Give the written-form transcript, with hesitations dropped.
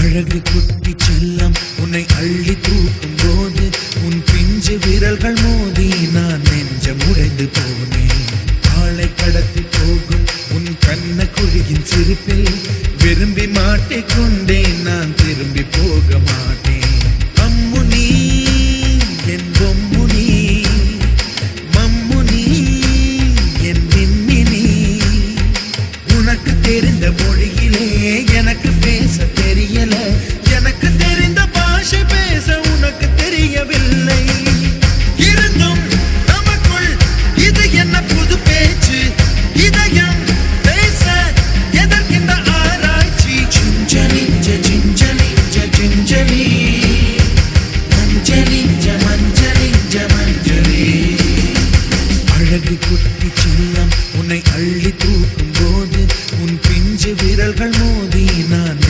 அழகு குட்டி செல்லம் உன்னை அள்ளி தூக்கும் போது உன் பிஞ்சு விரல்கள் மோதி நான் நெஞ்சம் உடைந்து போனேன். ஆளை கடத்தி போகும் உன் கண்ண குழியின் சிரிப்பில் விரும்பி மாட்டிக்கொண்டே